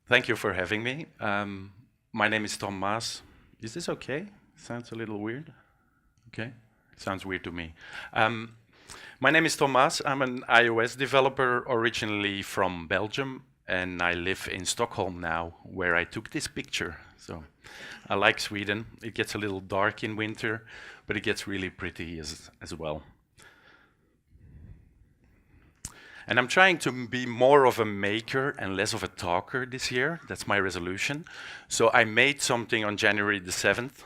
Thank you for having me. My name is Maes. Is this okay? Sounds a little weird. Okay, sounds weird to me. Um, my name is Maes. I'm an iOS developer originally from Belgium, and I live in Stockholm now, where I took this picture. So I like Sweden. It gets a little dark in winter, but it gets really pretty as well. And I'm trying to be more of a maker and less of a talker this year. That's my resolution. So I made something on January the 7th.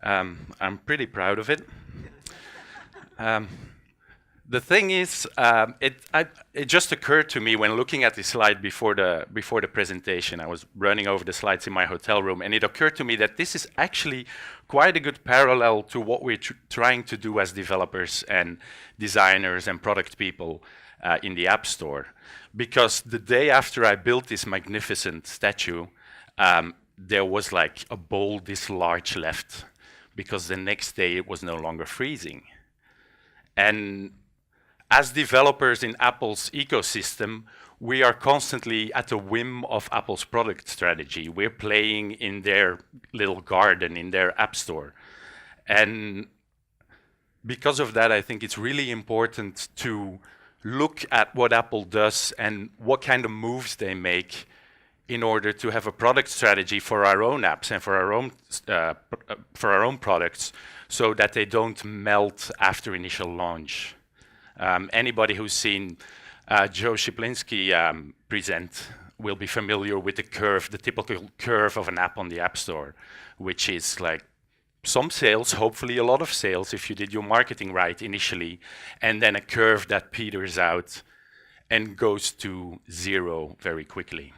I'm pretty proud of it. Um, the thing is, it just occurred to me when looking at the slide before the presentation. I was running over the slides in my hotel room, and it occurred to me that this is actually quite a good parallel to what we're trying to do as developers and designers and product people in the App Store. Because the day after I built this magnificent statue, there was like a bowl this large left, because the next day it was no longer freezing. And as developers in Apple's ecosystem, we are constantly at the whim of Apple's product strategy. We're playing in their little garden, in their App Store. And because of that, I think it's really important to look at what Apple does and what kind of moves they make in order to have a product strategy for our own apps and for our own products, so that they don't melt after initial launch. Anybody who's seen Joe Shiplinski present will be familiar with the curve, the typical curve of an app on the App Store, which is like some sales, hopefully a lot of sales if you did your marketing right initially, and then a curve that peters out and goes to zero very quickly.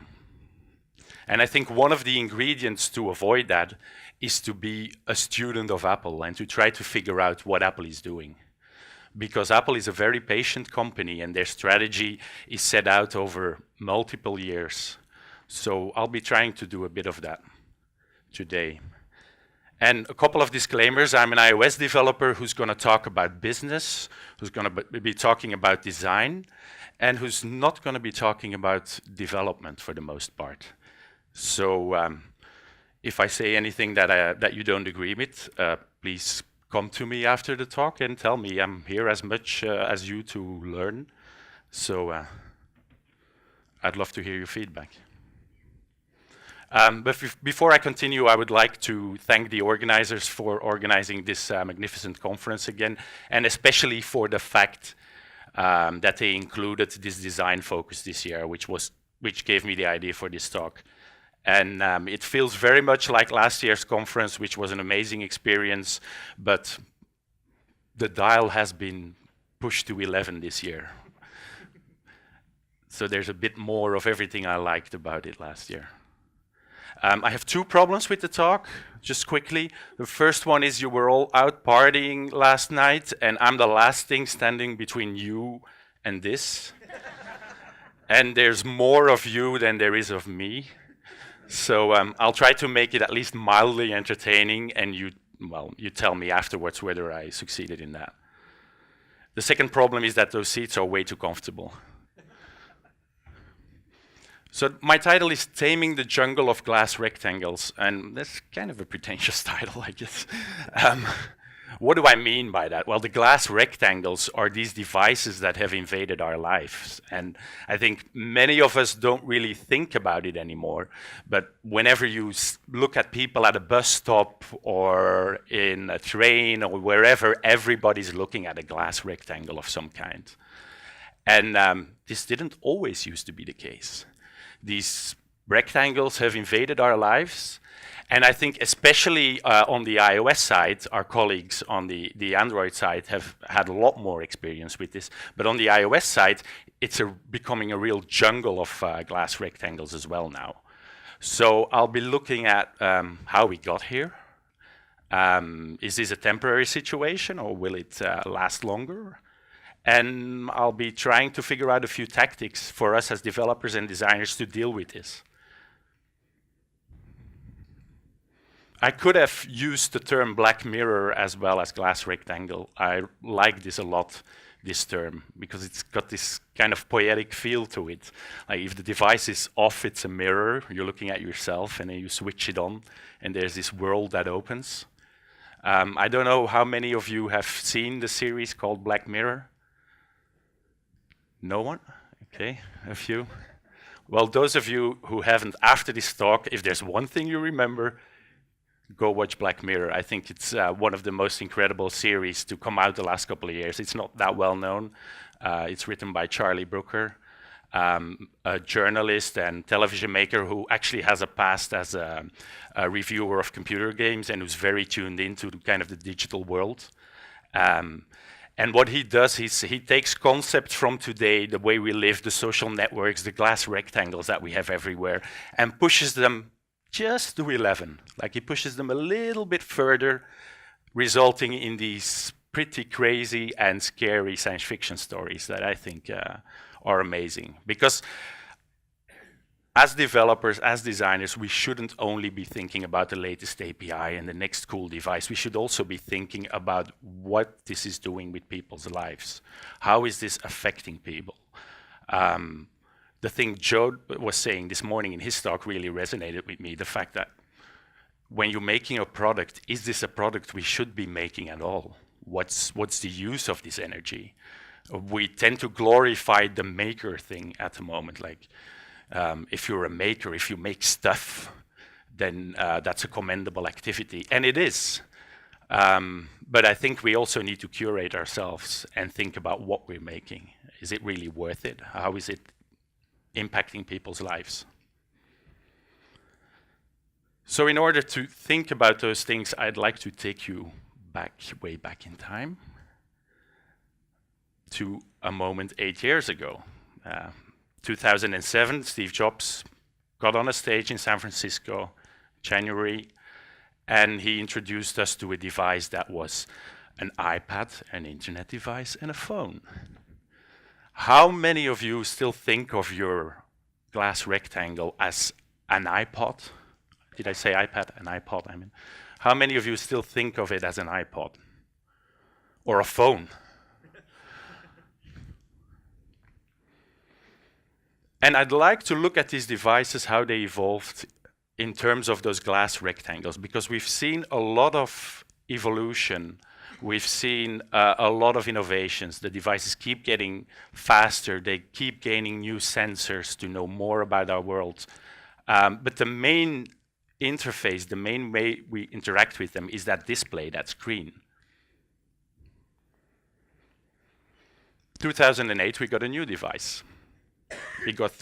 And I think one of the ingredients to avoid that is to be a student of Apple and to try to figure out what Apple is doing. Because Apple is a very patient company and their strategy is set out over multiple years. So I'll be trying to do a bit of that today. And a couple of disclaimers. I'm an iOS developer who's going to talk about business, who's going to be talking about design, and who's not going to be talking about development for the most part. So if I say anything that you don't agree with, please come to me after the talk and tell me. I'm here as much as you to learn. So I'd love to hear your feedback. But before I continue, I would like to thank the organizers for organizing this magnificent conference again, and especially for the fact that they included this design focus this year, which gave me the idea for this talk. And it feels very much like last year's conference, which was an amazing experience, but the dial has been pushed to 11 this year. So there's a bit more of everything I liked about it last year. I have two problems with the talk, just quickly. The first one is you were all out partying last night, and I'm the last thing standing between you and this. And there's more of you than there is of me. So I'll try to make it at least mildly entertaining, and you tell me afterwards whether I succeeded in that. The second problem is that those seats are way too comfortable. So my title is Taming the Jungle of Glass Rectangles, and that's kind of a pretentious title, I guess. What do I mean by that? Well, the glass rectangles are these devices that have invaded our lives. And I think many of us don't really think about it anymore. But whenever you look at people at a bus stop or in a train or wherever, everybody's looking at a glass rectangle of some kind. And this didn't always used to be the case. These rectangles have invaded our lives. And I think especially on the iOS side, our colleagues on the Android side have had a lot more experience with this. But on the iOS side, it's becoming a real jungle of glass rectangles as well now. So I'll be looking at how we got here. Is this a temporary situation, or will it last longer? And I'll be trying to figure out a few tactics for us as developers and designers to deal with this. I could have used the term black mirror as well as glass rectangle. I like this a lot this term, because it's got this kind of poetic feel to it. Like if the device is off, it's a mirror, you're looking at yourself, and then you switch it on, and there's this world that opens. I don't know how many of you have seen the series called Black Mirror? No one? Okay, a few. Well, those of you who haven't, after this talk, if there's one thing you remember, go watch Black Mirror. I think it's one of the most incredible series to come out the last couple of years. It's not that well known. It's written by Charlie Brooker, a journalist and television maker who actually has a past as a reviewer of computer games and who's very tuned into kind of the digital world. And what he does is he takes concepts from today, the way we live, the social networks, the glass rectangles that we have everywhere, and pushes them just to 11. Like he pushes them a little bit further, resulting in these pretty crazy and scary science fiction stories that I think are amazing. Because as developers, as designers, we shouldn't only be thinking about the latest API and the next cool device. We should also be thinking about what this is doing with people's lives. How is this affecting people? The thing Joe was saying this morning in his talk really resonated with me, the fact that when you're making a product, is this a product we should be making at all? What's the use of this energy? We tend to glorify the maker thing at the moment. Like, if you're a maker, if you make stuff, then that's a commendable activity, and it is. But I think we also need to curate ourselves and think about what we're making. Is it really worth it? How is it impacting people's lives? So in order to think about those things, I'd like to take you back, way back in time, to a moment 8 years ago. 2007, Steve Jobs got on a stage in San Francisco, January, and he introduced us to a device that was an iPad, an internet device, and a phone. How many of you still think of your glass rectangle as an iPod? Did I say iPad? An iPod, I mean. How many of you still think of it as an iPod? Or a phone? And I'd like to look at these devices, how they evolved in terms of those glass rectangles, because we've seen a lot of evolution. We've seen a lot of innovations. The devices keep getting faster. They keep gaining new sensors to know more about our world. But the main interface, the main way we interact with them is that display, that screen. 2008, we got a new device. We got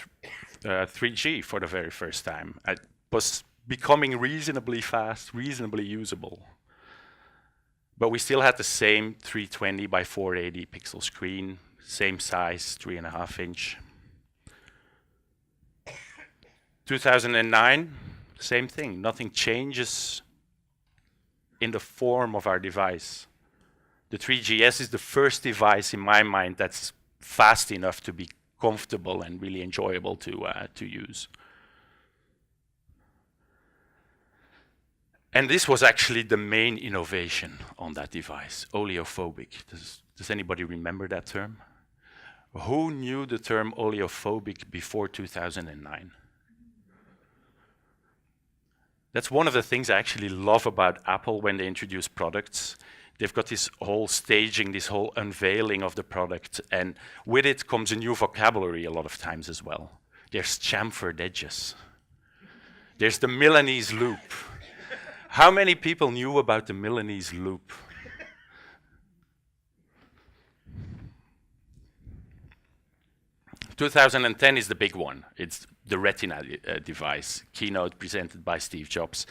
3G for the very first time. It was becoming reasonably fast, reasonably usable. But we still had the same 320 by 480 pixel screen, same size, 3.5 inch. 2009, same thing. Nothing changes in the form of our device. The 3GS is the first device in my mind that's fast enough to be comfortable and really enjoyable to use. And this was actually the main innovation on that device, oleophobic. Does anybody remember that term? Who knew the term oleophobic before 2009? That's one of the things I actually love about Apple when they introduce products. They've got this whole staging, this whole unveiling of the product, and with it comes a new vocabulary a lot of times as well. There's chamfered edges. There's the Milanese loop. How many people knew about the Milanese loop? In 2010 is the big one. It's the Retina device, keynote presented by Steve Jobs.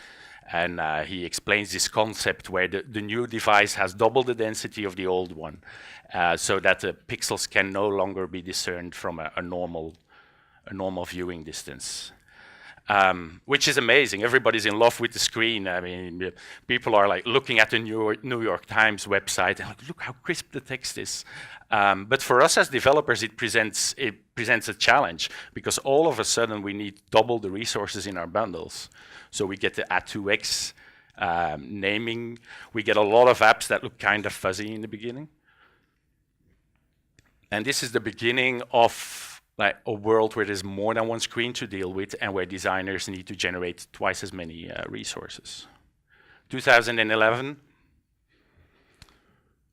And he explains this concept where the new device has double the density of the old one, so that the pixels can no longer be discerned from a normal viewing distance. Which is amazing. Everybody's in love with the screen. I mean, people are like looking at the New York Times website and like, look how crisp the text is. But for us as developers, it presents a challenge, because all of a sudden we need double the resources in our bundles. So we get the A2X naming. We get a lot of apps that look kind of fuzzy in the beginning. And this is the beginning of like a world where there's more than one screen to deal with and where designers need to generate twice as many resources. 2011,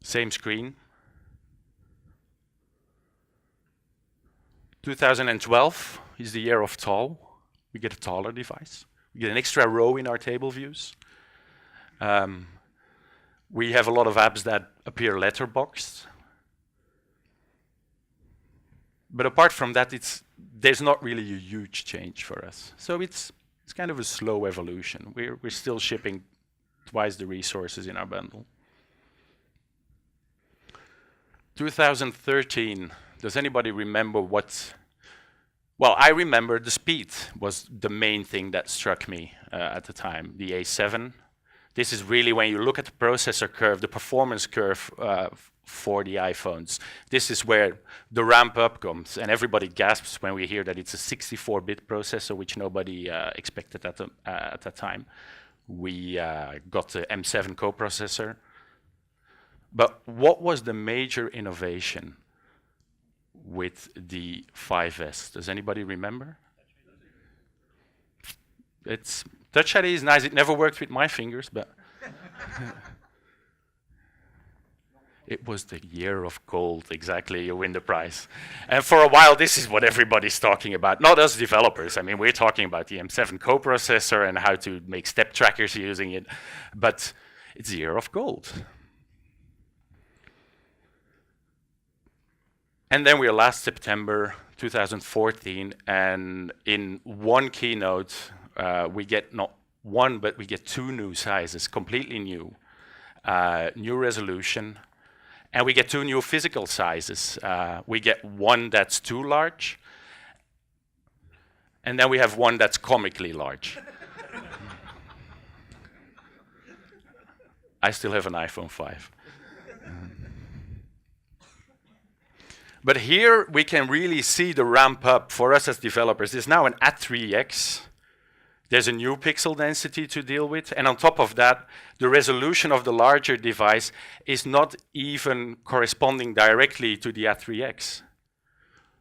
same screen. 2012 is the year of tall. We get a taller device. We get an extra row in our table views. We have a lot of apps that appear letterboxed. But apart from that, there's not really a huge change for us. So it's kind of a slow evolution. We're still shipping twice the resources in our bundle. 2013, does anybody remember what? Well, I remember the speed was the main thing that struck me at the time, the A7. This is really when you look at the processor curve, the performance curve for the iPhones. This is where the ramp up comes, and everybody gasps when we hear that it's a 64-bit processor, which nobody expected at that time. We got the M7 coprocessor. But what was the major innovation with the 5S? Does anybody remember? Touch ID is nice. It never worked with my fingers, but it was the year of gold. Exactly, you win the prize. And for a while, this is what everybody's talking about. Not us developers. I mean, we're talking about the M7 coprocessor and how to make step trackers using it. But it's the year of gold. And then we're last September 2014, and in one keynote, we get not one, but we get two new sizes, completely new. New resolution, and we get two new physical sizes. We get one that's too large, and then we have one that's comically large. I still have an iPhone 5. But here we can really see the ramp up for us as developers. There's now an at3x. There's a new pixel density to deal with. And on top of that, the resolution of the larger device is not even corresponding directly to the at3x.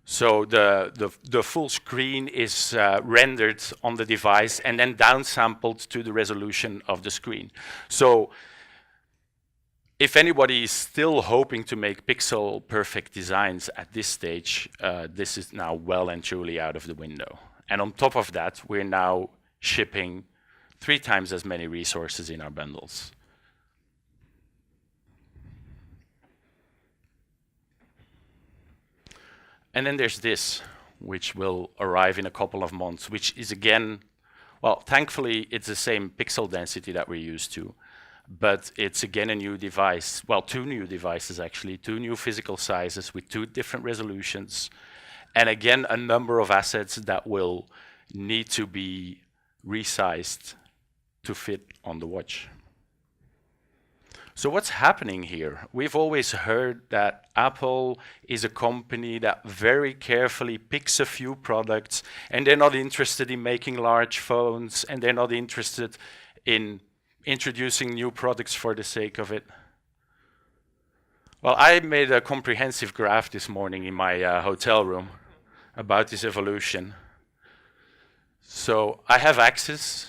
So the full screen is rendered on the device and then downsampled to the resolution of the screen. So if anybody is still hoping to make pixel perfect designs at this stage, this is now well and truly out of the window. And on top of that, we're now shipping 3 times as many resources in our bundles. And then there's this, which will arrive in a couple of months, which is again, well, thankfully, it's the same pixel density that we're used to. But it's again a new device, well, 2 new devices actually, 2 new physical sizes with 2 different resolutions, and again a number of assets that will need to be resized to fit on the watch. So what's happening here? We've always heard that Apple is a company that very carefully picks a few products, and they're not interested in making large phones, and they're not interested in introducing new products for the sake of it. Well, I made a comprehensive graph this morning in my hotel room about this evolution. So I have Axis,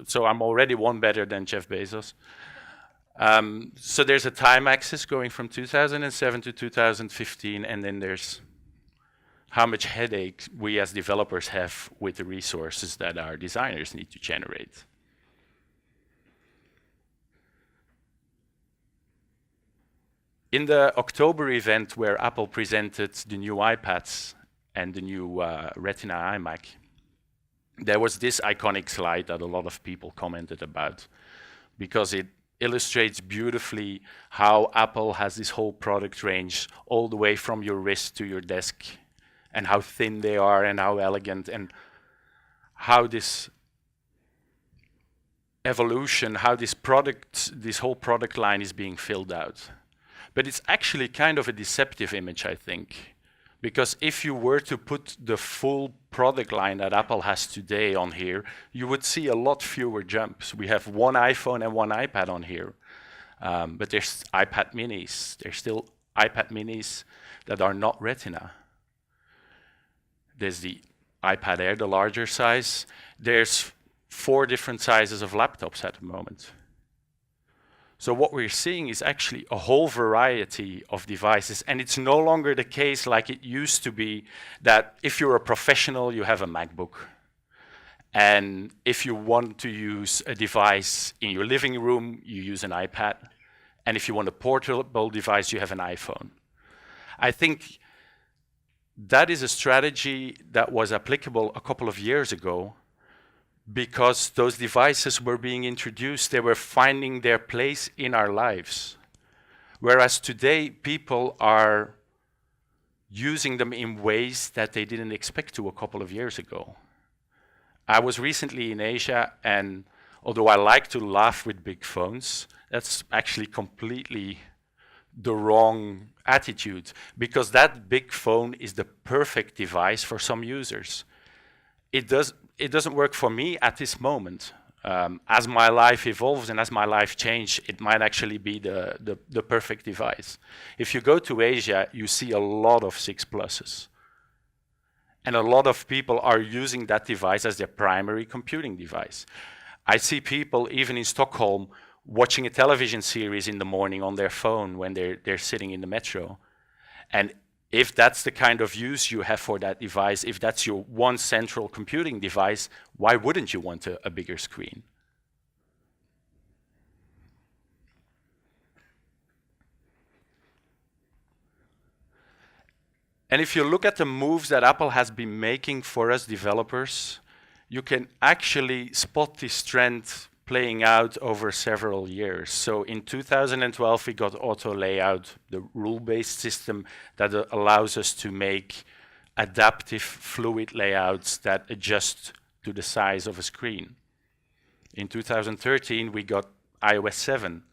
so I'm already one better than Jeff Bezos. So there's a time axis going from 2007 to 2015, and then there's how much headache we as developers have with the resources that our designers need to generate. In the October event where Apple presented the new iPads and the new Retina iMac, there was this iconic slide that a lot of people commented about because it illustrates beautifully how Apple has this whole product range all the way from your wrist to your desk, and how thin they are and how elegant, and how this evolution, how this whole product line is being filled out. But it's actually kind of a deceptive image, I think, because if you were to put the full product line that Apple has today on here, you would see a lot fewer jumps. We have 1 iPhone and 1 iPad on here, but there's iPad minis, there's still iPad minis that are not Retina. There's the iPad Air, the larger size. There's 4 different sizes of laptops at the moment. So what we're seeing is actually a whole variety of devices, and it's no longer the case like it used to be that if you're a professional, you have a MacBook. And if you want to use a device in your living room, you use an iPad. And if you want a portable device, you have an iPhone. I think that is a strategy that was applicable a couple of years ago, because those devices were being introduced, they were finding their place in our lives. Whereas today, people are using them in ways that they didn't expect to a couple of years ago. I was recently in Asia, and although I like to laugh with big phones, that's actually completely the wrong attitude, because that big phone is the perfect device for some users. It doesn't work for me at this moment. As my life evolves and as my life changes, it might actually be the perfect device. If you go to Asia, you see a lot of 6 Pluses. And a lot of people are using that device as their primary computing device. I see people, even in Stockholm, watching a television series in the morning on their phone when they're sitting in the metro. And if that's the kind of use you have for that device, if that's your one central computing device, why wouldn't you want a bigger screen? And if you look at the moves that Apple has been making for us developers, you can actually spot this trend playing out over several years. So in 2012, we got auto layout, the rule-based system that allows us to make adaptive fluid layouts that adjust to the size of a screen. In 2013, we got iOS 7,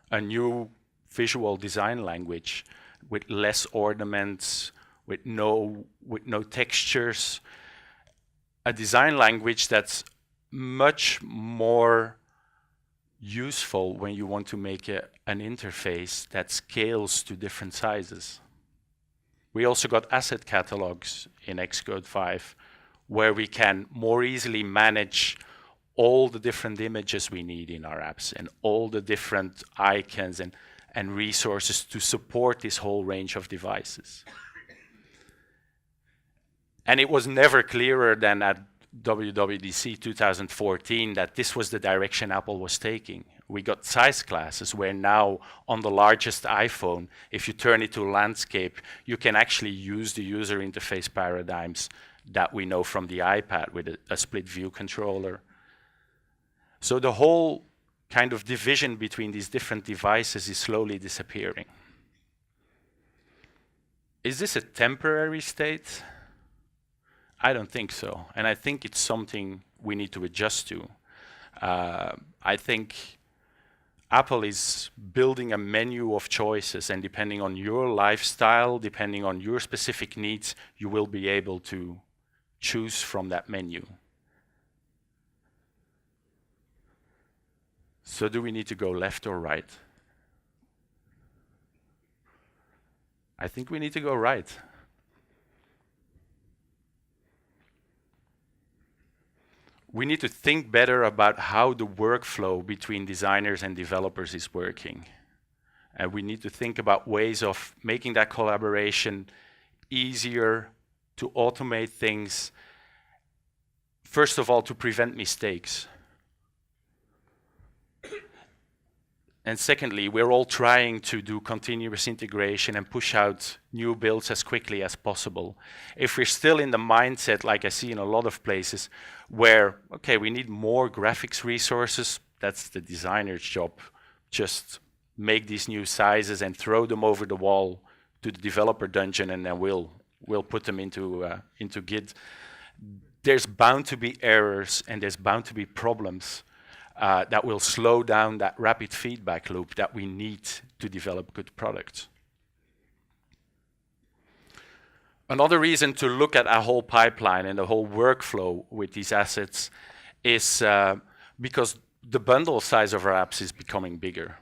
a new visual design language with less ornaments, with no textures, a design language that's much more useful when you want to make an interface that scales to different sizes. We also got asset catalogs in Xcode 5, where we can more easily manage all the different images we need in our apps and all the different icons and resources to support this whole range of devices. And it was never clearer than at WWDC 2014 that this was the direction Apple was taking. We got size classes where now on the largest iPhone, if you turn it to landscape, you can actually use the user interface paradigms that we know from the iPad with a split view controller. So the whole kind of division between these different devices is slowly disappearing. Is this a temporary state? I don't think so, and I think it's something we need to adjust to. I think Apple is building a menu of choices, and depending on your lifestyle, depending on your specific needs, you will be able to choose from that menu. So do we need to go left or right? I think we need to go right. We need to think better about how the workflow between designers and developers is working. And we need to think about ways of making that collaboration easier, to automate things. First of all, to prevent mistakes. And secondly, we're all trying to do continuous integration and push out new builds as quickly as possible. If we're still in the mindset, like I see in a lot of places, where, okay, we need more graphics resources, that's the designer's job. Just make these new sizes and throw them over the wall to the developer dungeon, and then we'll put them into Git. There's bound to be errors and there's bound to be problems that will slow down that rapid feedback loop that we need to develop good products. Another reason to look at our whole pipeline and the whole workflow with these assets is because the bundle size of our apps is becoming bigger.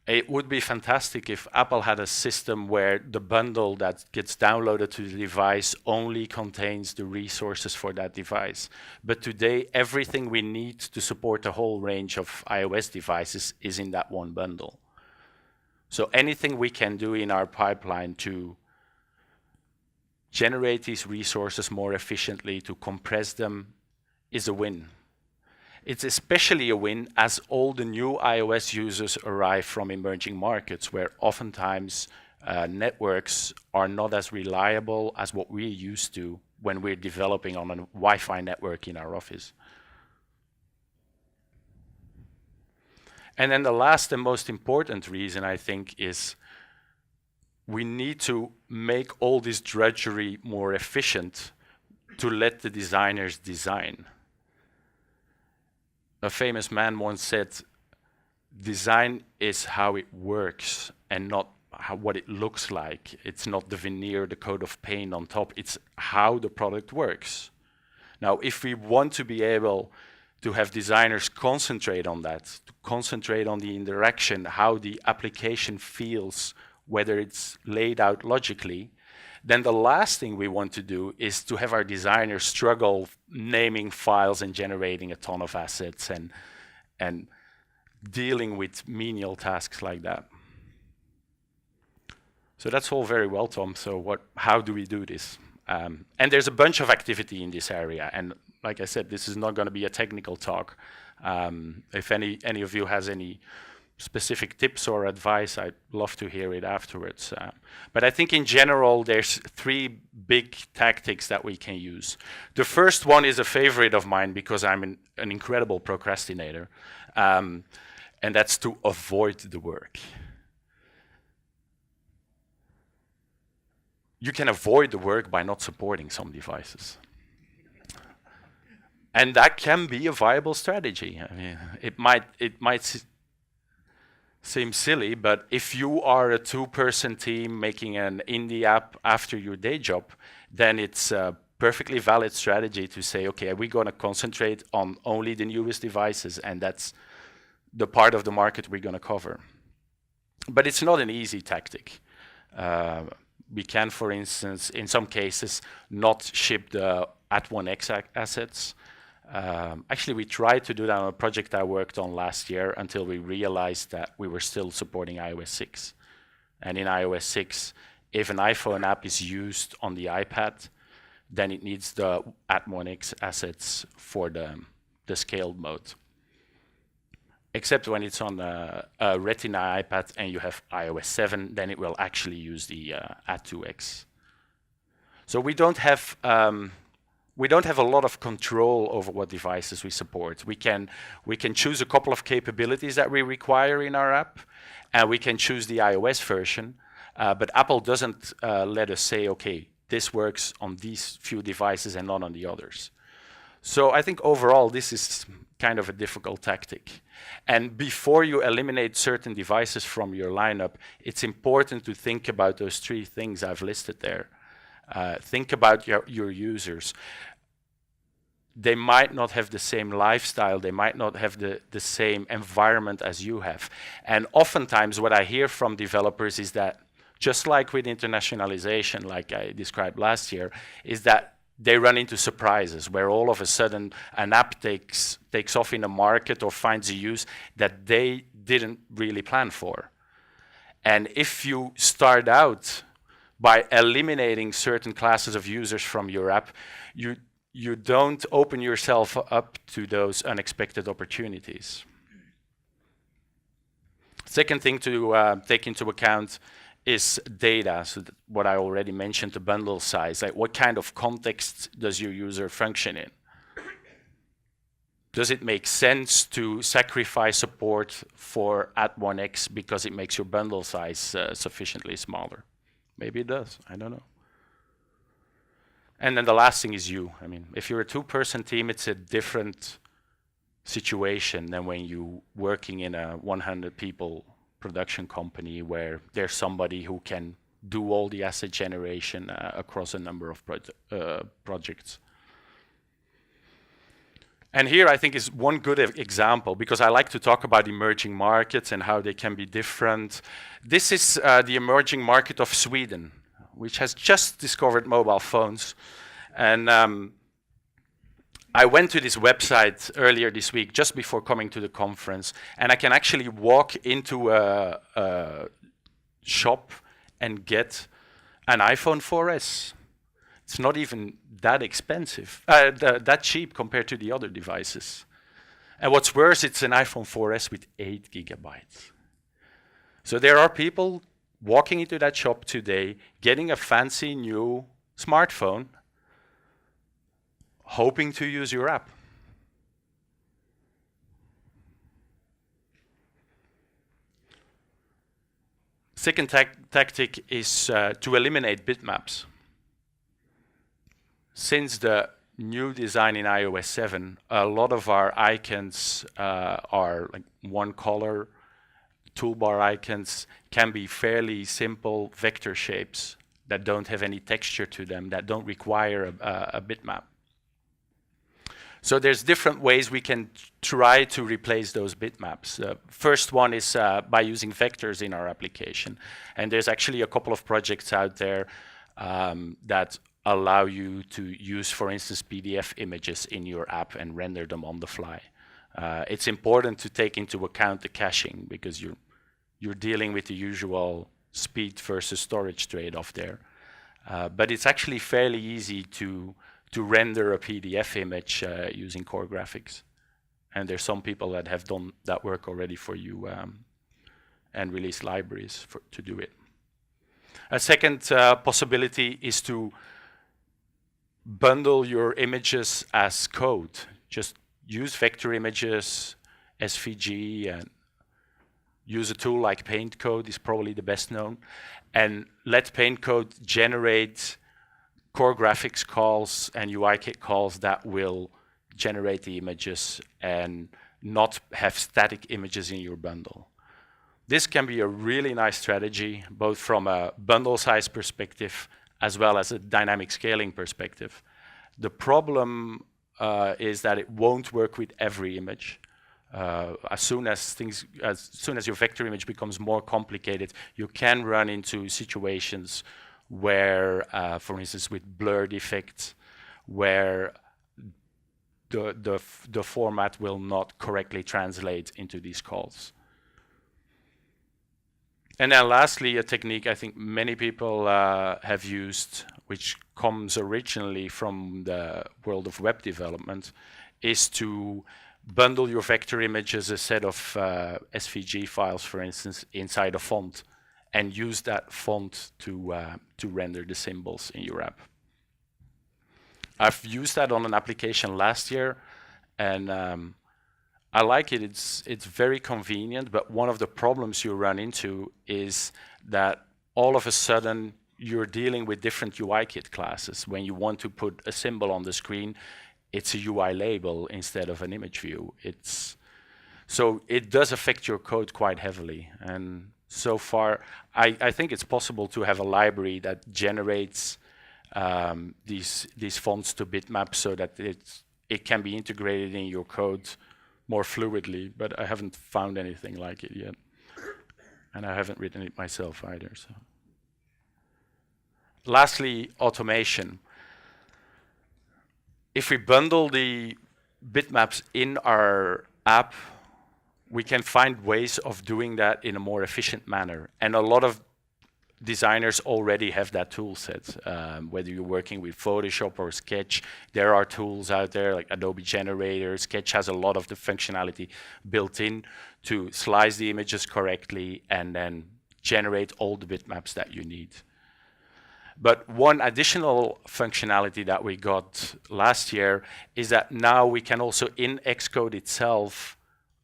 It would be fantastic if Apple had a system where the bundle that gets downloaded to the device only contains the resources for that device. But today, everything we need to support a whole range of iOS devices is in that one bundle. So anything we can do in our pipeline to generate these resources more efficiently, to compress them, is a win. It's especially a win as all the new iOS users arrive from emerging markets where oftentimes networks are not as reliable as what we're used to when we're developing on a Wi-Fi network in our office. And then the last and most important reason, I think, is we need to make all this drudgery more efficient to let the designers design. A famous man once said, design is how it works and not what it looks like. It's not the veneer, the coat of paint on top. It's how the product works. Now, if we want to be able to have designers concentrate on that, to concentrate on the interaction, how the application feels, whether it's laid out logically, then the last thing we want to do is to have our designers struggle naming files and generating a ton of assets and dealing with menial tasks like that. So that's all very well, Tom. So how do we do this? And there's a bunch of activity in this area. And like I said, this is not going to be a technical talk. If any of you has any specific tips or advice, I'd love to hear it afterwards. But I think in general, there's 3 big tactics that we can use. The first one is a favorite of mine because I'm an incredible procrastinator, and that's to avoid the work. You can avoid the work by not supporting some devices. And that can be a viable strategy. I mean, it might seems silly, but if you are a 2-person team making an indie app after your day job, then it's a perfectly valid strategy to say, okay, we're going to concentrate on only the newest devices, and that's the part of the market we're going to cover. But it's not an easy tactic. We can, for instance, in some cases, not ship the at1x assets. Actually, we tried to do that on a project I worked on last year until we realized that we were still supporting iOS 6. And in iOS 6, if an iPhone app is used on the iPad, then it needs the at1x assets for the scaled mode. Except when it's on a Retina iPad and you have iOS 7, then it will actually use the at2x. So we don't have a lot of control over what devices we support. We can choose a couple of capabilities that we require in our app, and we can choose the iOS version. But Apple doesn't let us say, okay, this works on these few devices and not on the others. So I think overall, this is kind of a difficult tactic. And before you eliminate certain devices from your lineup, it's important to think about those 3 things I've listed there. Think about your users. They might not have the same lifestyle, they might not have the same environment as you have. And oftentimes what I hear from developers is that, just like with internationalization, like I described last year, is that they run into surprises where all of a sudden an app takes off in a market or finds a use that they didn't really plan for. And if you start out by eliminating certain classes of users from your app, you don't open yourself up to those unexpected opportunities. Second thing to take into account is data. So what I already mentioned, the bundle size. Like, what kind of context does your user function in? Does it make sense to sacrifice support for at1x because it makes your bundle size sufficiently smaller? Maybe it does, I don't know. And then the last thing is you. I mean, if you're a 2-person team, it's a different situation than when you're working in a 100-people production company where there's somebody who can do all the asset generation across a number of projects. And here I think is one good example, because I like to talk about emerging markets and how they can be different. This is the emerging market of Sweden, which has just discovered mobile phones. And I went to this website earlier this week, just before coming to the conference, and I can actually walk into a shop and get an iPhone 4S. It's not even that expensive, that cheap compared to the other devices. And what's worse, it's an iPhone 4S with 8 gigabytes. So there are people walking into that shop today, getting a fancy new smartphone, hoping to use your app. Second tactic is to eliminate bitmaps. Since the new design in iOS 7, a lot of our icons are like one color. Toolbar icons can be fairly simple vector shapes that don't have any texture to them, that don't require a bitmap. So there's different ways we can try to replace those bitmaps. First one is by using vectors in our application. And there's actually a couple of projects out there that allow you to use, for instance, PDF images in your app and render them on the fly. It's important to take into account the caching, because you're dealing with the usual speed versus storage trade-off there. But it's actually fairly easy to render a PDF image using core graphics. And there's some people that have done that work already for you and released libraries to do it. A second possibility is to bundle your images as code. Just use vector images, SVG, and use a tool like Pixelcode is probably the best known, and let Pixelcode generate core graphics calls and UIKit calls that will generate the images and not have static images in your bundle. This can be a really nice strategy, both from a bundle size perspective as well as a dynamic scaling perspective. The problem is that it won't work with every image. As soon as your vector image becomes more complicated, you can run into situations where, for instance, with blur defects, where the format will not correctly translate into these calls. And then lastly, a technique I think many people have used, which comes originally from the world of web development, is to bundle your vector image as a set of SVG files, for instance, inside a font, and use that font to render the symbols in your app. I've used that on an application last year, and I like it. It's very convenient, but one of the problems you run into is that all of a sudden you're dealing with different UIKit classes. When you want to put a symbol on the screen, it's a UI label instead of an image view. So it does affect your code quite heavily. And so far, I think it's possible to have a library that generates these fonts to bitmaps so that it can be integrated in your code more fluidly, but I haven't found anything like it yet. And I haven't written it myself either. So. Lastly, automation. If we bundle the bitmaps in our app, we can find ways of doing that in a more efficient manner. And a lot of designers already have that tool set. Whether you're working with Photoshop or Sketch, there are tools out there like Adobe Generator. Sketch has a lot of the functionality built in to slice the images correctly and then generate all the bitmaps that you need. But one additional functionality that we got last year is that now we can also, in Xcode itself,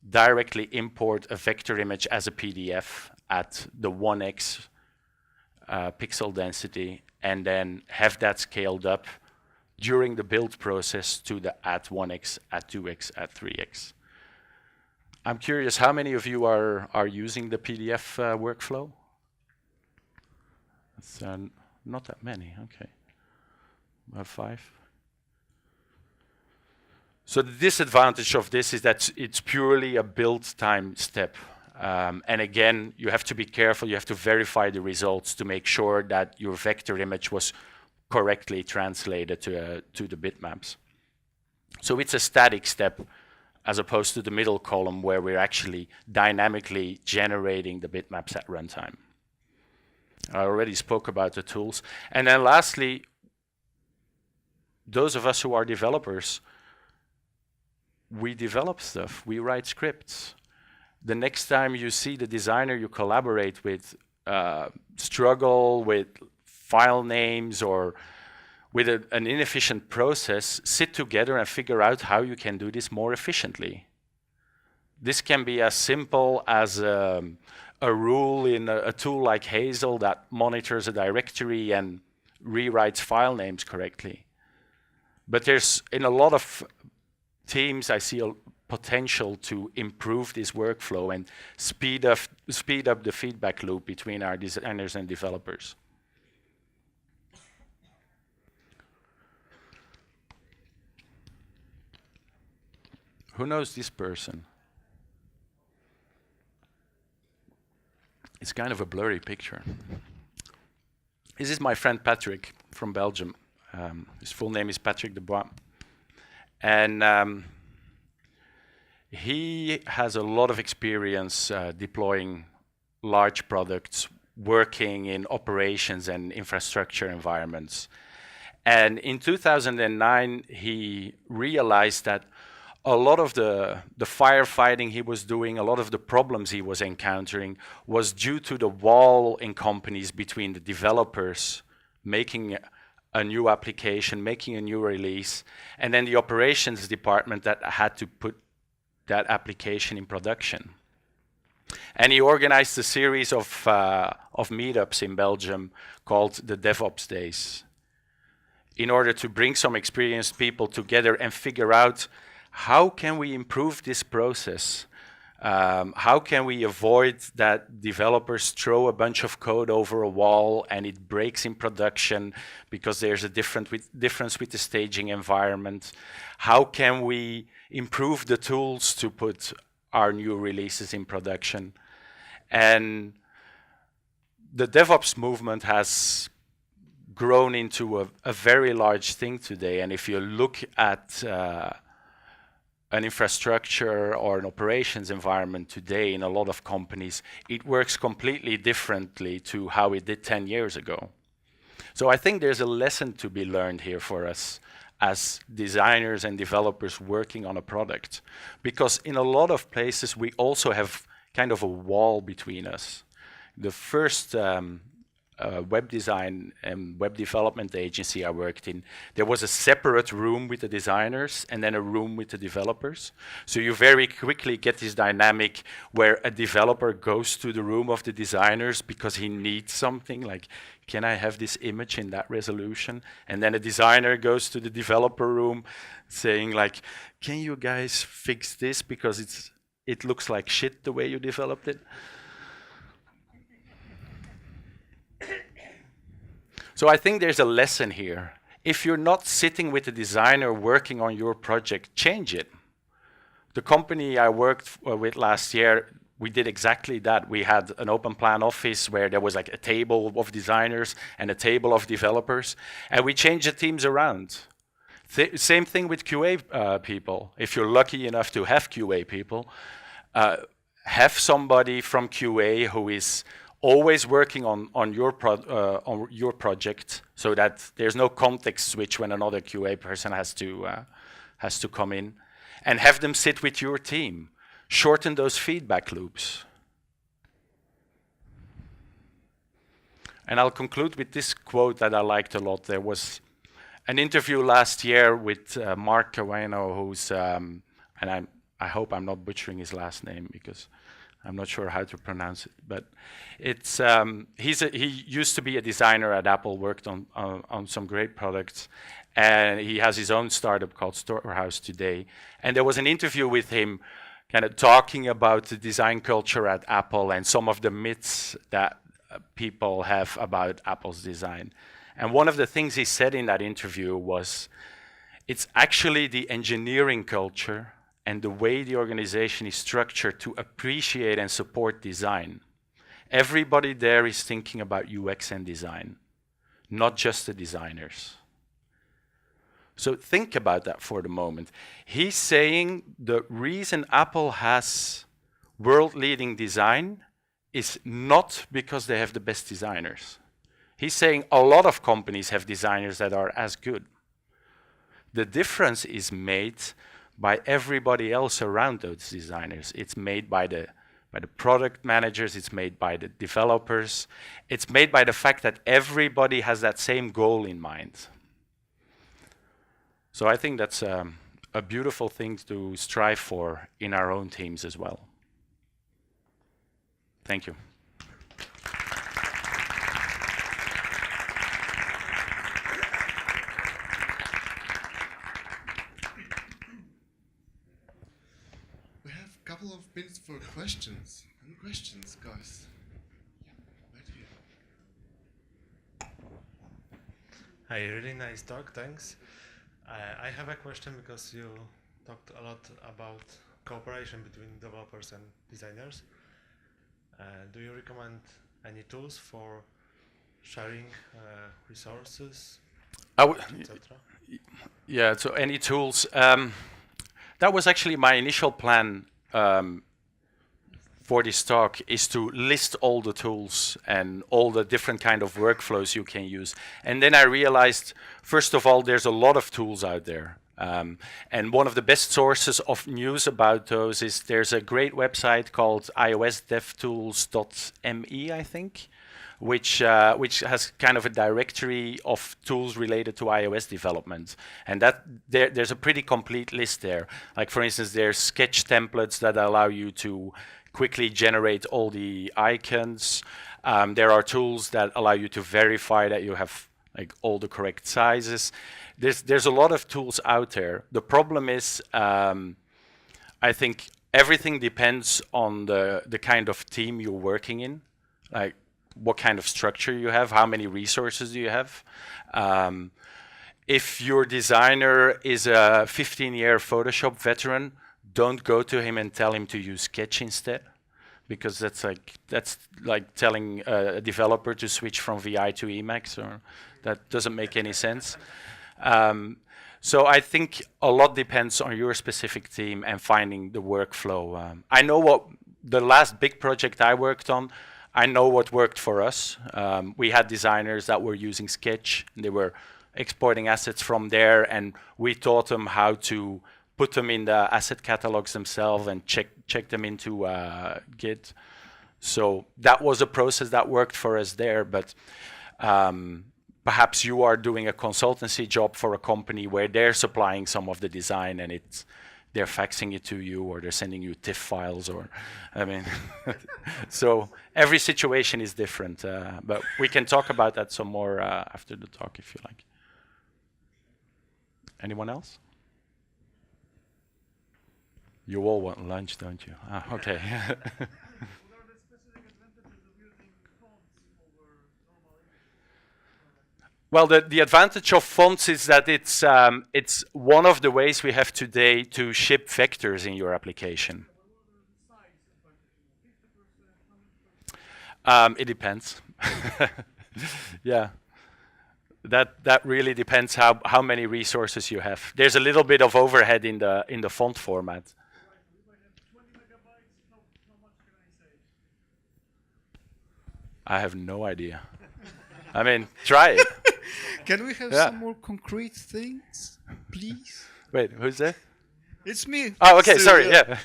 directly import a vector image as a PDF at the 1x pixel density, and then have that scaled up during the build process to the at 1x, at 2x, at 3x. I'm curious, how many of you are using the PDF workflow? It's, not that many, okay. About 5. So the disadvantage of this is that it's purely a build time step. And again, you have to be careful. You have to verify the results to make sure that your vector image was correctly translated to the bitmaps. So it's a static step as opposed to the middle column where we're actually dynamically generating the bitmaps at runtime. I already spoke about the tools. And then lastly, those of us who are developers, we develop stuff, we write scripts. The next time you see the designer you collaborate with struggle with file names or with an inefficient process, sit together and figure out how you can do this more efficiently. This can be as simple as a rule in a tool like Hazel that monitors a directory and rewrites file names correctly. But there's, in a lot of teams, I see a potential to improve this workflow and speed up the feedback loop between our designers and developers. Who knows this person? It's kind of a blurry picture. This is my friend Patrick from Belgium. His full name is Patrick Dubois. And he has a lot of experience deploying large products, working in operations and infrastructure environments. And in 2009, he realized that a lot of the firefighting he was doing, a lot of the problems he was encountering was due to the wall in companies between the developers making a new application, making a new release, and then the operations department that had to put that application in production. And he organized a series of meetups in Belgium called the DevOps Days in order to bring some experienced people together and figure out how can we improve this process? How can we avoid that developers throw a bunch of code over a wall and it breaks in production because there's a difference with the staging environment? How can we improve the tools to put our new releases in production? And the DevOps movement has grown into a very large thing today. And if you look at an infrastructure or an operations environment today in a lot of companies, it works completely differently to how it did 10 years ago. So I think there's a lesson to be learned here for us as designers and developers working on a product, because in a lot of places we also have kind of a wall between us. The first web design and web development agency I worked in, there was a separate room with the designers and then a room with the developers. So you very quickly get this dynamic where a developer goes to the room of the designers because he needs something, like, can I have this image in that resolution? And then a designer goes to the developer room saying like, can you guys fix this because it looks like shit the way you developed it? So I think there's a lesson here. If you're not sitting with the designer working on your project, change it. The company I worked with last year, we did exactly that. We had an open plan office where there was like a table of designers and a table of developers, and we changed the teams around. Same thing with QA people. If you're lucky enough to have QA people, have somebody from QA who is always working on your project, so that there's no context switch when another QA person has to come in, and have them sit with your team. Shorten those feedback loops. And I'll conclude with this quote that I liked a lot. There was an interview last year with Mark Cawano, who's and I hope I'm not butchering his last name because I'm not sure how to pronounce it, but it's he used to be a designer at Apple, worked on some great products, and he has his own startup called Storehouse today. And there was an interview with him, kind of talking about the design culture at Apple and some of the myths that people have about Apple's design. And one of the things he said in that interview was, It's actually the engineering culture and the way the organization is structured to appreciate and support design. Everybody there is thinking about UX and design, not just the designers. So think about that for the moment. He's saying the reason Apple has world-leading design is not because they have the best designers. He's saying a lot of companies have designers that are as good. The difference is made by everybody else around those designers. It's made by the product managers, it's made by the developers, it's made by the fact that everybody has that same goal in mind. So I think that's a beautiful thing to strive for in our own teams as well. Thank you. We have a couple of minutes for questions. Any questions, guys? Right here. Hi, really nice talk, thanks. I have a question because you talked a lot about cooperation between developers and designers. Do you recommend any tools for sharing resources, etc.? Yeah, so any tools. That was actually my initial plan for this talk, is to list all the tools and all the different kind of workflows you can use. And then I realized, first of all, there's a lot of tools out there. And one of the best sources of news about those is there's a great website called iOSDevTools.me, I think, which has kind of a directory of tools related to iOS development. And that there's a pretty complete list there. Like, for instance, there's sketch templates that allow you to quickly generate all the icons. There are tools that allow you to verify that you have like all the correct sizes. There's a lot of tools out there. The problem is, I think everything depends on the kind of team you're working in, like what kind of structure you have, how many resources do you have. If your designer is a 15-year Photoshop veteran, don't go to him and tell him to use Sketch instead, because that's like telling a developer to switch from VI to Emacs, or that doesn't make any sense. So I think a lot depends on your specific team and finding the workflow. I know what the last big project I worked on, I know what worked for us. We had designers that were using Sketch, and they were exporting assets from there, and we taught them how to put them in the asset catalogs themselves and check them into Git. So that was a process that worked for us there, but perhaps you are doing a consultancy job for a company where they're supplying some of the design and they're faxing it to you, or they're sending you TIFF files, or, I mean, so every situation is different, but we can talk about that some more after the talk if you like. Anyone else? You all want lunch, don't you? Ah, okay. Well, the advantage of fonts is that it's one of the ways we have today to ship vectors in your application. It depends. Yeah, that really depends how many resources you have. There's a little bit of overhead in the font format. I have no idea. I mean, try it. Can we have some more concrete things, please? Wait, who's that? It's me. Oh, okay, Still, sorry, yeah.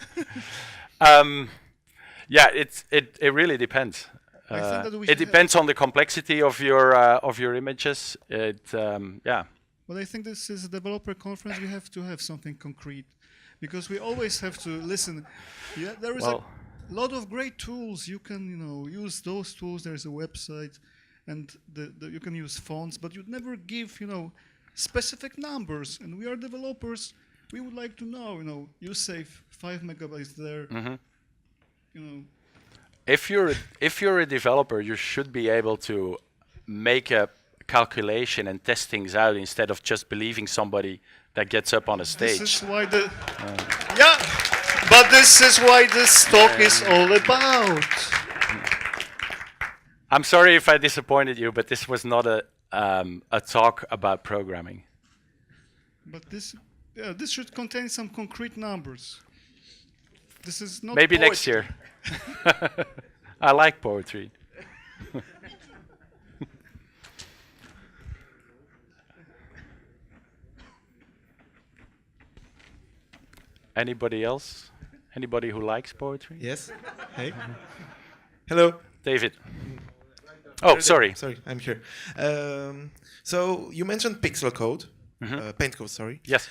Yeah, it really depends. I think that we It should depends on the complexity of your images. Yeah. Well, I think this is a developer conference. We have to have something concrete, because we always have to listen. Yeah, there is a lot of great tools. You can, use those tools. There's a website, and you can use fonts, but you'd never give, specific numbers. And we are developers. We would like to know, you save 5 megabytes there. Mm-hmm. If you're a developer, you should be able to make a calculation and test things out instead of just believing somebody that gets up on a stage. This is why but this is why this talk is all about. I'm sorry if I disappointed you, but this was not a talk about programming. But this should contain some concrete numbers. This is not Maybe poetry. next year. I like poetry. Anybody else? Anybody who likes poetry? Yes. Hey. Hello. David. Oh, sorry. Sorry, I'm here. So you mentioned Pixelcode, Paintcode. Sorry. Yes.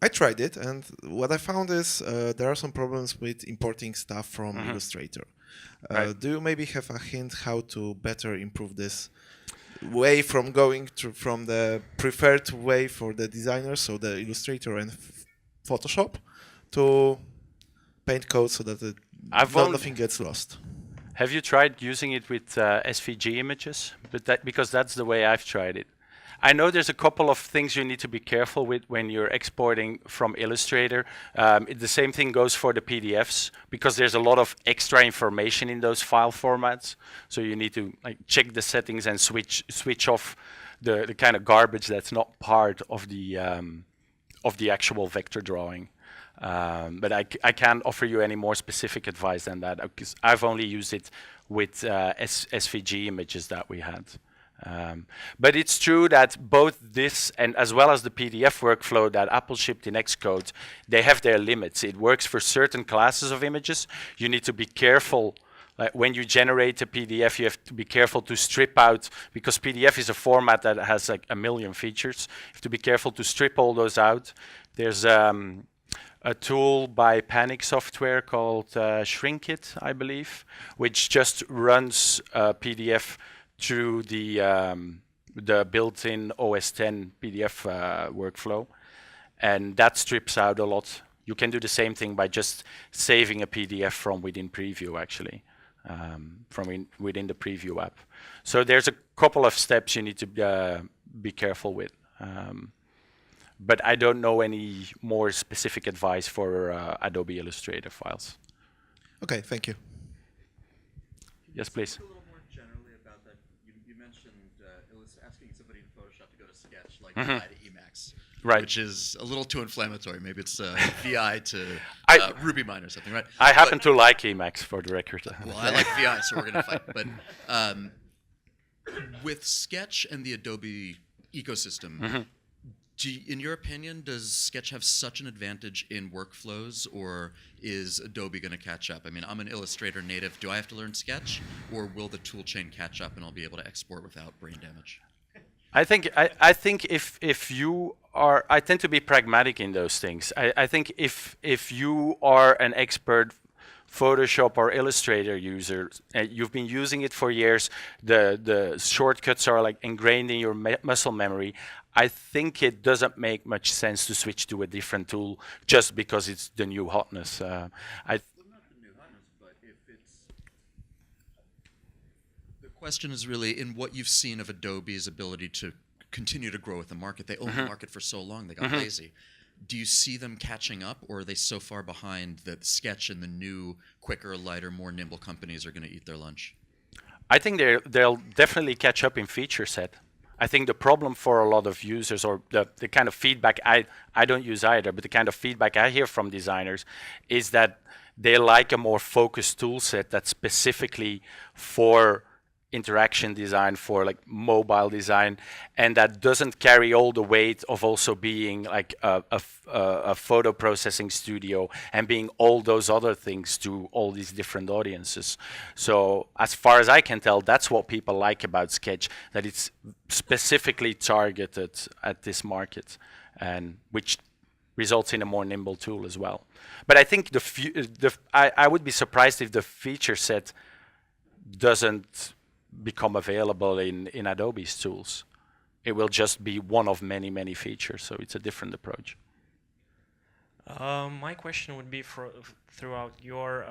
I tried it, and what I found is there are some problems with importing stuff from Illustrator. Right. Do you maybe have a hint how to better improve this way from going from the preferred way for the designers, so the Illustrator and Photoshop, to Paintcode, so that nothing gets lost? Have you tried using it with SVG images? Because that's the way I've tried it. I know there's a couple of things you need to be careful with when you're exporting from Illustrator. The same thing goes for the PDFs, because there's a lot of extra information in those file formats. So you need to check the settings and switch off the kind of garbage that's not part of the actual vector drawing. But I can't offer you any more specific advice than that, because I've only used it with SVG images that we had. But it's true that both this and as well as the PDF workflow that Apple shipped in Xcode, they have their limits. It works for certain classes of images. You need to be careful. Like when you generate a PDF, you have to be careful to strip out, because PDF is a format that has like a million features. You have to be careful to strip all those out. There's a tool by Panic Software called Shrinkit, I believe, which just runs PDF through the built-in OS 10 PDF workflow, and that strips out a lot. You can do the same thing by just saving a PDF from within Preview, actually, within the Preview app. So there's a couple of steps you need to be careful with. But I don't know any more specific advice for Adobe Illustrator files. Okay, thank you. Yes, please. A little more generally about that. You mentioned asking somebody in Photoshop to go to Sketch, like VI to Emacs, Right. which is a little too inflammatory. Maybe it's VI to RubyMine or something, right? I happen to like Emacs, for the record. Well, I like VI, so we're going to fight. But with Sketch and the Adobe ecosystem, in your opinion, does Sketch have such an advantage in workflows, or is Adobe going to catch up? I mean, I'm an Illustrator native. Do I have to learn Sketch, or will the toolchain catch up and I'll be able to export without brain damage? I think if you are, I tend to be pragmatic in those things. I think if you are an expert Photoshop or Illustrator user, you've been using it for years, the shortcuts are like ingrained in your muscle memory, I think it doesn't make much sense to switch to a different tool just because it's the new hotness. Not the new hotness, but if it's... The question is really in what you've seen of Adobe's ability to continue to grow with the market. They owned the market for so long, they got lazy. Do you see them catching up, or are they so far behind that Sketch and the new, quicker, lighter, more nimble companies are going to eat their lunch? I think they'll definitely catch up in feature set. I think the problem for a lot of users, or the kind of feedback, I don't use either, but the kind of feedback I hear from designers is that they like a more focused tool set that's specifically for interaction design, for like mobile design, and that doesn't carry all the weight of also being like a photo processing studio and being all those other things to all these different audiences. So as far as I can tell, that's what people like about Sketch, that it's specifically targeted at this market, and which results in a more nimble tool as well. But I think I would be surprised if the feature set doesn't become available in Adobe's tools. It will just be one of many, many features, so it's a different approach. My question would be, throughout your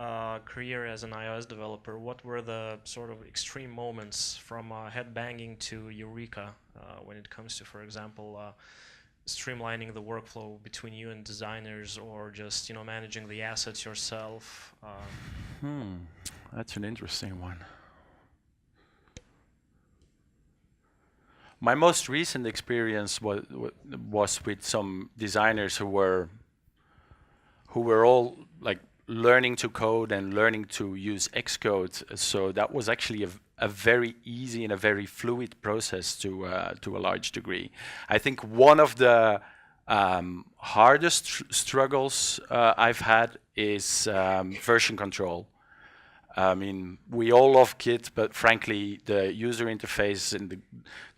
career as an iOS developer, what were the sort of extreme moments from headbanging to eureka when it comes to, for example, streamlining the workflow between you and designers, or just managing the assets yourself? That's an interesting one. My most recent experience was with some designers who were all like learning to code and learning to use Xcode. So that was actually a very easy and a very fluid process to a large degree. I think one of the hardest struggles I've had is version control. I mean, we all love Git, but frankly, the user interface and the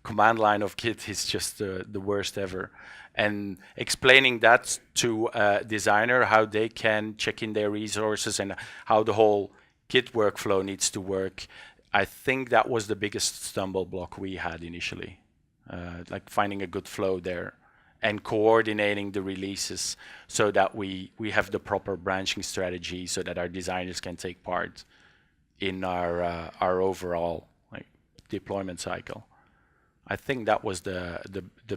command line of Git is just the worst ever. And explaining that to a designer, how they can check in their resources and how the whole Git workflow needs to work, I think that was the biggest stumble block we had initially. Like finding a good flow there and coordinating the releases so that we have the proper branching strategy so that our designers can take part in our overall like deployment cycle. I think that was the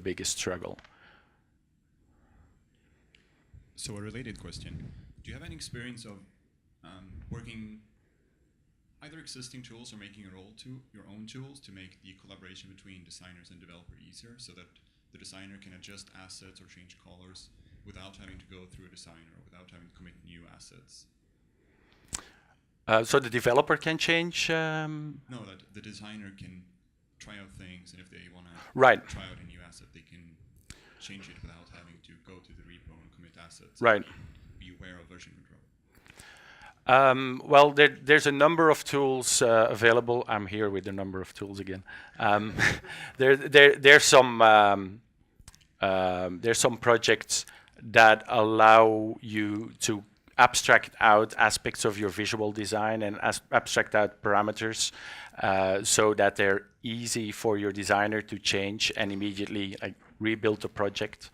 biggest struggle. So a related question: do you have any experience of working either existing tools or making your own tools to make the collaboration between designers and developer easier, so that the designer can adjust assets or change colors without having to go through a designer or without having to commit new assets? So the developer can change? No, that the designer can try out things, and if they want to try out a new asset, they can change it without having to go to the repo and commit assets. Right. Be aware of version control. Well, there's a number of tools available. I'm here with a number of tools again. There's some projects that allow you to abstract out aspects of your visual design and abstract out parameters so that they're easy for your designer to change and immediately like rebuild the project.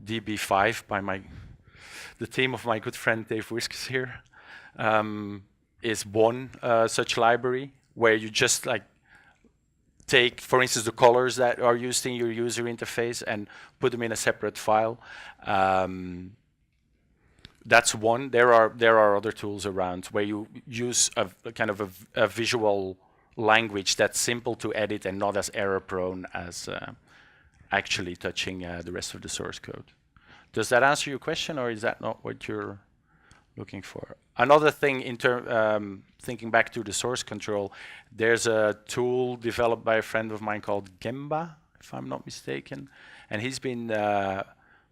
DB5 by the team of my good friend Dave Whiskers here is one such library where you just like take, for instance, the colors that are used in your user interface and put them in a separate file. That's one. There are other tools around where you use a kind of a visual language that's simple to edit and not as error prone as actually touching the rest of the source code. Does that answer your question, or is that not what you're looking for? Another thing, thinking back to the source control, there's a tool developed by a friend of mine called Gemba, if I'm not mistaken, and he's been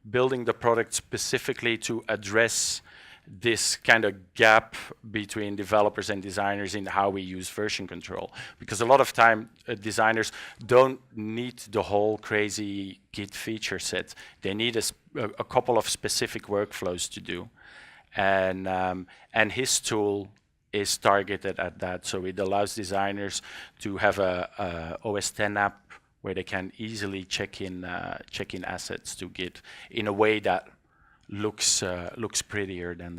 building the product specifically to address this kind of gap between developers and designers in how we use version control. Because a lot of time designers don't need the whole crazy Git feature set. They need a couple of specific workflows to do. And his tool is targeted at that. So it allows designers to have a OS 10 app where they can easily check in assets to Git in a way that looks prettier than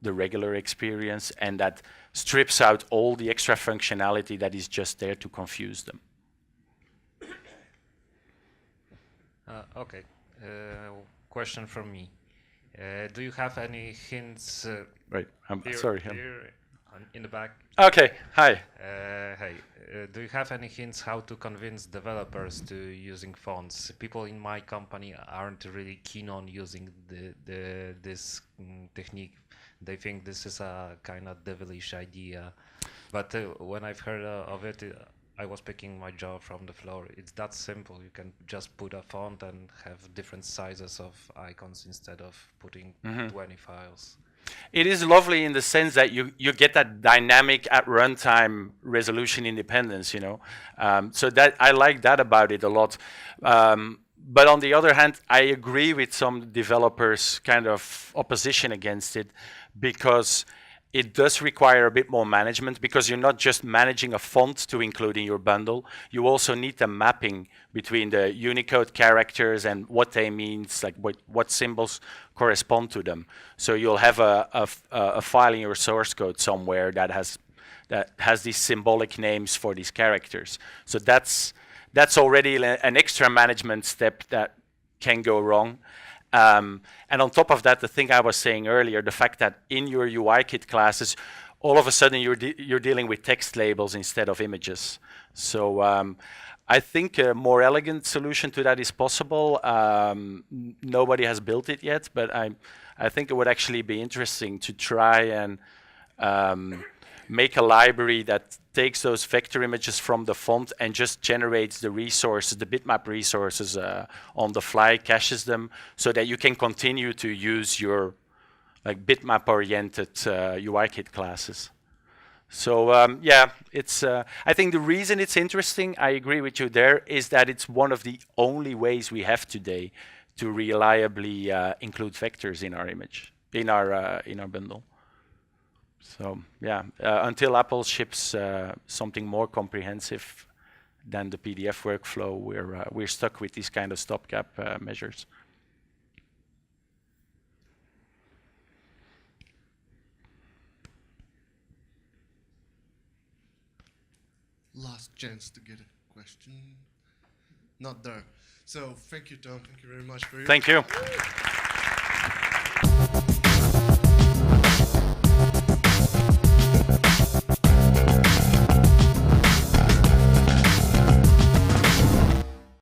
the regular experience, and that strips out all the extra functionality that is just there to confuse them. Okay, question from me. Do you have any hints? Right, I'm sorry. Here in the back. Okay, hi. Hey, do you have any hints how to convince developers to using fonts? People in my company aren't really keen on using this technique. They think this is a kind of devilish idea. But when I've heard of it, I was picking my jaw from the floor. It's that simple. You can just put a font and have different sizes of icons instead of putting 20 files. It is lovely in the sense that you get that dynamic at runtime resolution independence, you know. So that I like that about it a lot. But on the other hand, I agree with some developers' kind of opposition against it, because it does require a bit more management, because you're not just managing a font to include in your bundle. You also need the mapping between the Unicode characters and what they mean, like what symbols correspond to them. So you'll have a file in your source code somewhere that has these symbolic names for these characters. So that's that's already an extra management step that can go wrong. And on top of that, the thing I was saying earlier, the fact that in your UI kit classes, all of a sudden you're dealing with text labels instead of images. So I think a more elegant solution to that is possible. Nobody has built it yet, but I think it would actually be interesting to try and make a library that takes those vector images from the font and just generates the resources, the bitmap resources on the fly, caches them, so that you can continue to use your like bitmap-oriented UI kit classes. So yeah, it's. I think the reason it's interesting, I agree with you there, is that it's one of the only ways we have today to reliably include vectors in our image, in our bundle. So yeah, until Apple ships something more comprehensive than the PDF workflow, we're stuck with these kind of stopgap measures. Last chance to get a question. Not there. So thank you, Tom. Thank you very much for your. Thank you.